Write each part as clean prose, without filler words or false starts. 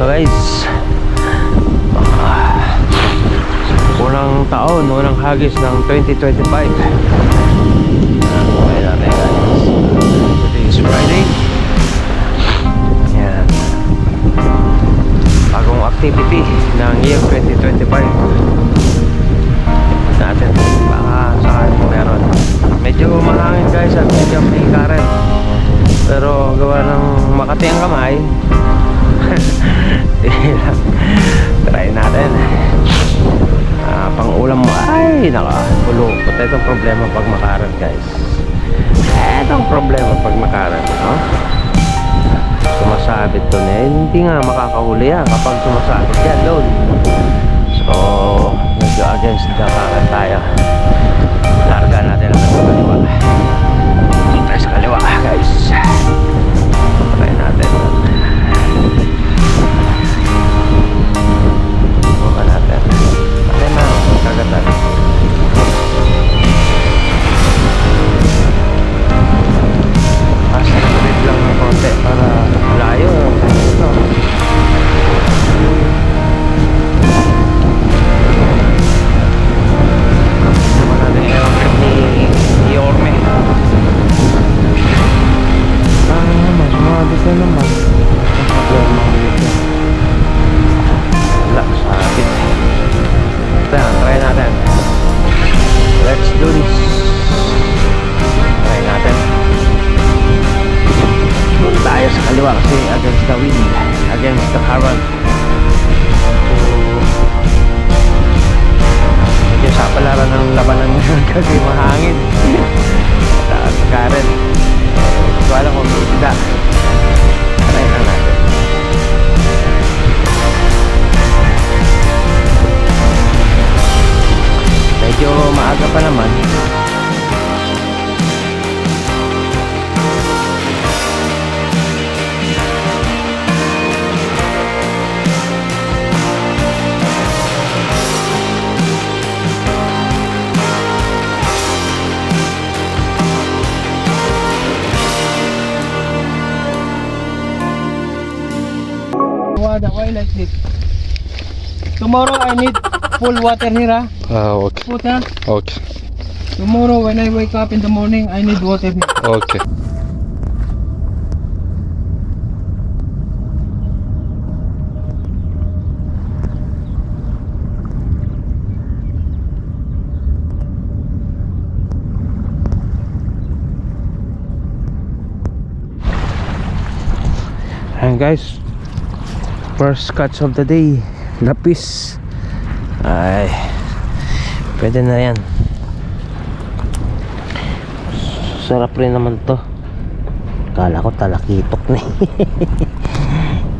ito guys. Unang taon, unang hagis ng 2025. Okay natin guys. Today is Friday. Yan. Bagong activity ng year 2025 natin. Baka saan meron. Medyo mahangin guys at medyo may current. Pero gawa ng makati ang kamay. Try natin. Pang ulam mo ay nakapulo. Ito ang problema pag makaran guys. Ito ang problema pag makaran, no? Sumasabit to na hindi nga makakahuli yan kapag sumasabit yan doon. So medyo against the current tayo. Larga natin ang sa kaliwa. Dito tayo sa kaliwa guys. Try natin. Kagatan. Accelerate lang ng konti para layo. Ito. Naman natin yung trip ni Yorme. Mas mabit na naman. Wala, sabit. Try natin. Let's do this. Try natin. Doon tayo sa kaliwa kasi against the wind, against the current. So medyo sa palaran ng labanan kasi mahangin. Taas sa current. So alam kung isda. Try na natin. Medyo maaga pa naman. Why like this? Tomorrow I need full water here, huh? Okay. Put, huh? Okay. Tomorrow when I wake up in the morning, I need water here. Okay. Ayan guys, first catch of the day, lapis. Ay, pwede na yan. Sarap rin naman to. Kala ko talakitok na.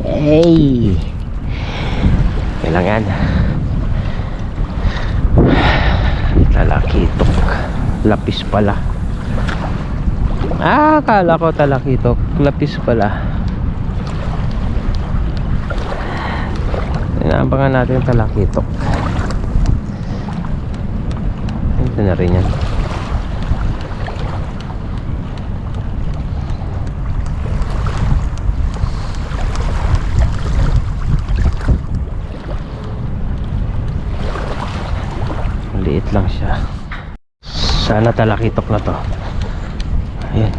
Hey, kailangan talakitok. Lapis pala. Kala ko talakitok. Lapis pala. Inaabangan natin yung talakitok. Ito na rin yan. Maliit lang siya. Sana talakitok na to. Ayan.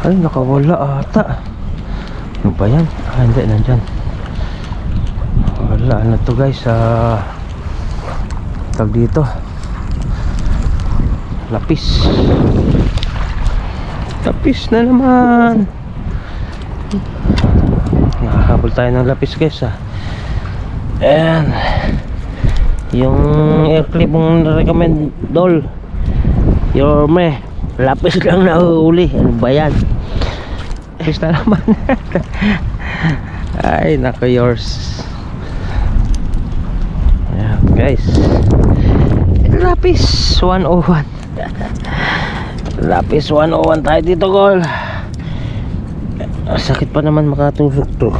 Ay, nakawala ata. Ano ba yan? Hindi, nandyan. Wala na to guys. Tag dito. Lapis. Lapis na naman. Nakahabol tayo ng lapis guys Ayan. Yung air clip mong recommend Dol Yorme, lapis lang nahuli. Ano ba yan? Lapis na naman. Ay nako yours. Ayan guys, lapis 101. Lapis 101 tayo dito gol. Sakit pa naman makatusok to.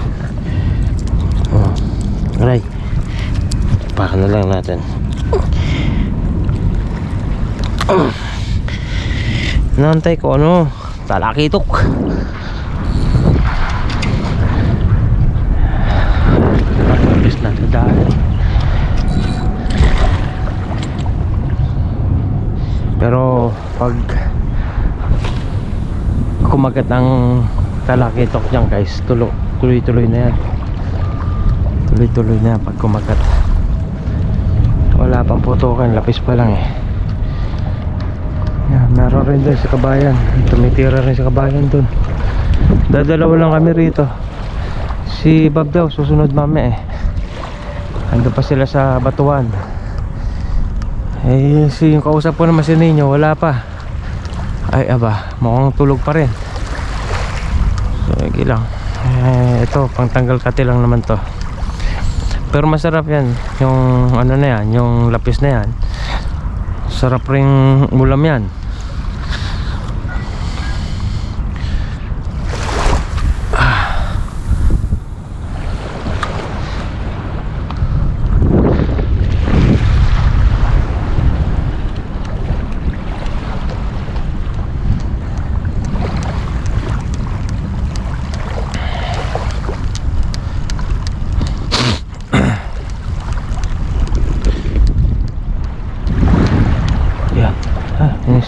Aray, pakan na lang natin. Nantay ko ano, talakitok. kumagat ang talakitok dyan guys, tuloy-tuloy na yan. Tuloy-tuloy na yan pag kumagat. Wala pang putukan, lapis pa lang eh. Yan, meron rin dun sa kabayan. Tumitira rin sa kabayan dun. Dadalawa lang kami rito. Si Bob daw susunod mamaya eh. Ando pa sila sa Batuan. Eh si yung kausap ko naman si Nino wala pa. Ay aba, mukhang tulog pa rin. So sige lang. Ito pang tanggal kati lang naman to. Pero masarap yan. Yung ano na yan, yung lapis na yan. Sarap ring ulam yan.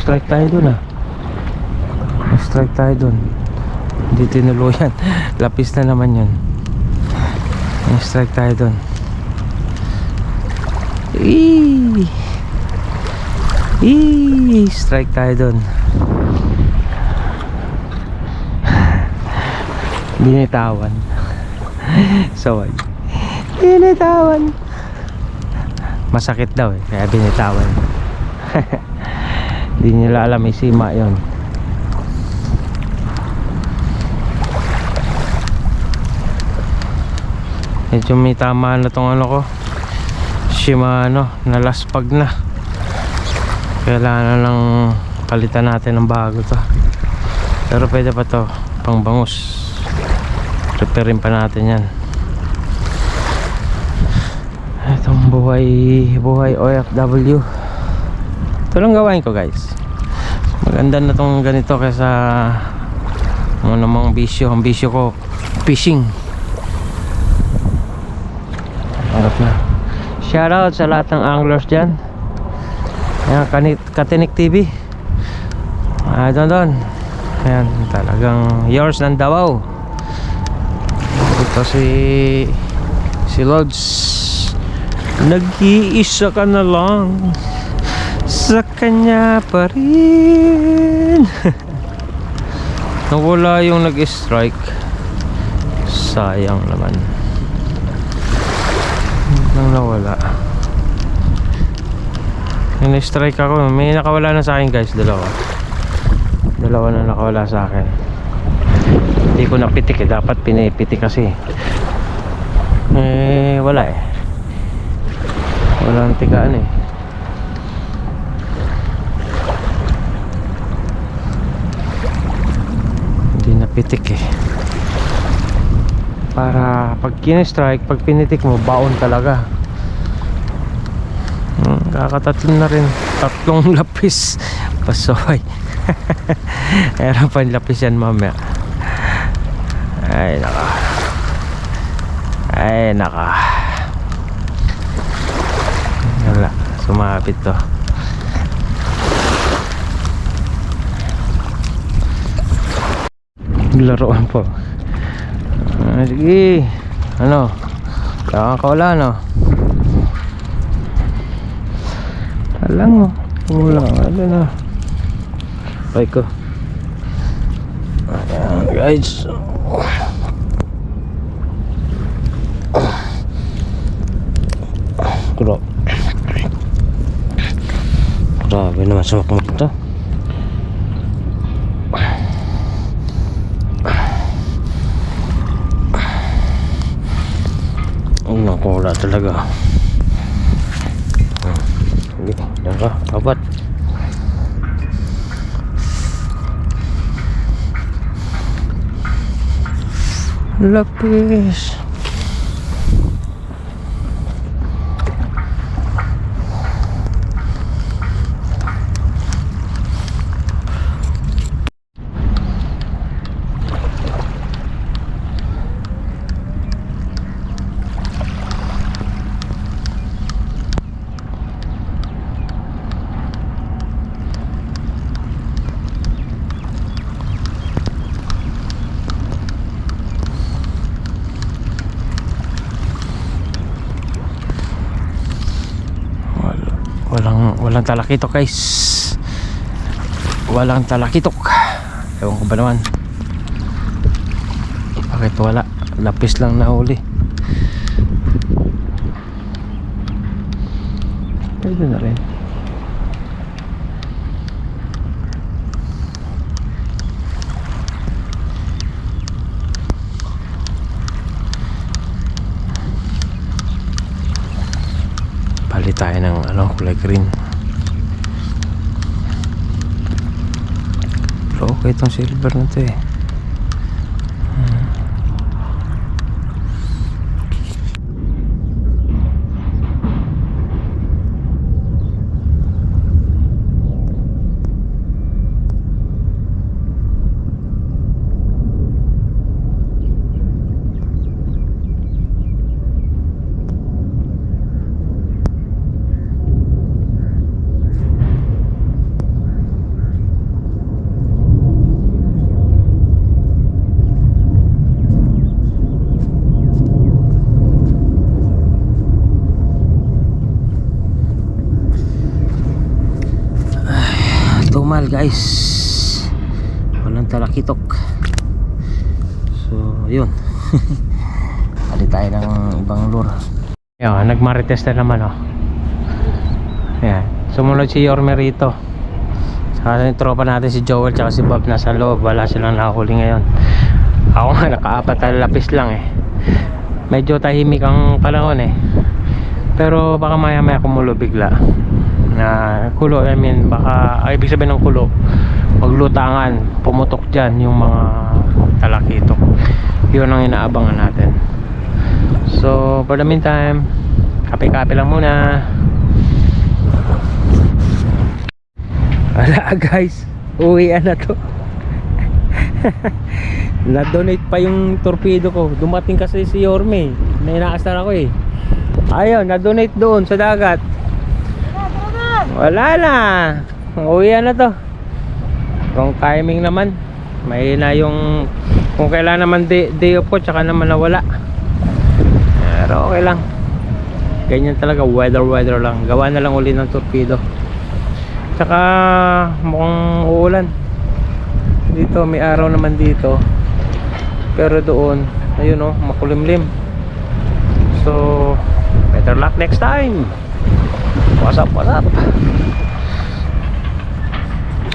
Strike tayo dun ah. Strike tayo dun. Hindi tinuluyan. Lapis na naman yun. Strike tayo dun. Strike tayo dun. Binitawan. Saway. Binitawan. Masakit daw eh, kaya binitawan. Hindi nila alam, may sima yun. Medyo may tama na tong ano ko, Shimano, nalaspag na. Kailangan lang palitan natin ng bago to. Pero pwede pa to, pang bangus. Repairin pa natin yan. Itong buhay OFW. Ito lang gawain ko guys. Maganda na tong ganito kaysa ano namang bisyo. Ang bisyo ko fishing. Harap na. Shoutout sa lahat ng anglers dyan. Ayan, Katinik TV. Don. Ayan, talagang yours ng Davao. Ito si Lods. Nag-iisa ka na lang, sa kanya pa rin. Nawala yung nag-strike. Sayang naman. Nang nawala. Yung strike ako, may nakawala na sa akin guys, dalawa na nakawala sa akin. Hindi ko napitik eh, dapat pinipitik kasi wala eh, walang tigaan eh. Hindi napitik eh. Para pag kine-strike, pag pinitik mo, baon talaga. Kakatatlo na rin, 3 lapis. Pasaway. Meron pa lapis yan mamaya. Ay naka. Wala, sumapit to. Laruan po. Sige. Ano? Kakakawala no? Alang mo. Ulang. Ano na? Bye ko. Ayan guys. Grabe naman sa makmuk to. Nakula talaga. Sige, yan ka, apat. Lapis. Walang talakitok guys. Walang talakitok. Ewan ko ba naman bakit wala. Lapis lang nahuli. Pwede na rin. Palit tayo ng kulay green. Pero okay itong silver na ito eh. Tumal guys, walang talakitok. So yun. Palit tayo ng ibang lure. Yan, nagmarites na naman Yan, sumunod si Yorme rito. Saka yung tropa natin si Joel tsaka si Bob nasa loob. Wala silang nahuli ngayon. Ako nga nakaapat na lapis lang Medyo tahimik ang panahon pero baka maya maya kumulo bigla na kulo. I mean baka ibig sabihin ng kulo, maglutangan, pumutok dyan yung mga talakitok. Yun ang inaabangan natin. So for the meantime, kape-kape lang muna. Wala guys, uwian na to. Na-donate pa yung torpedo ko. Dumating kasi si Yorme, may inaasar ako ayun, na-donate doon sa dagat. Wala na, uwian na to. Wrong timing naman. May na yung kung kailan naman day off ko, tsaka naman nawala. Pero okay lang. Ganyan talaga, weather lang. Gawa na lang uli ng torpedo. Tsaka mukhang uulan. Dito may araw naman dito. Pero doon, ayun makulimlim. So better luck next time. What's up?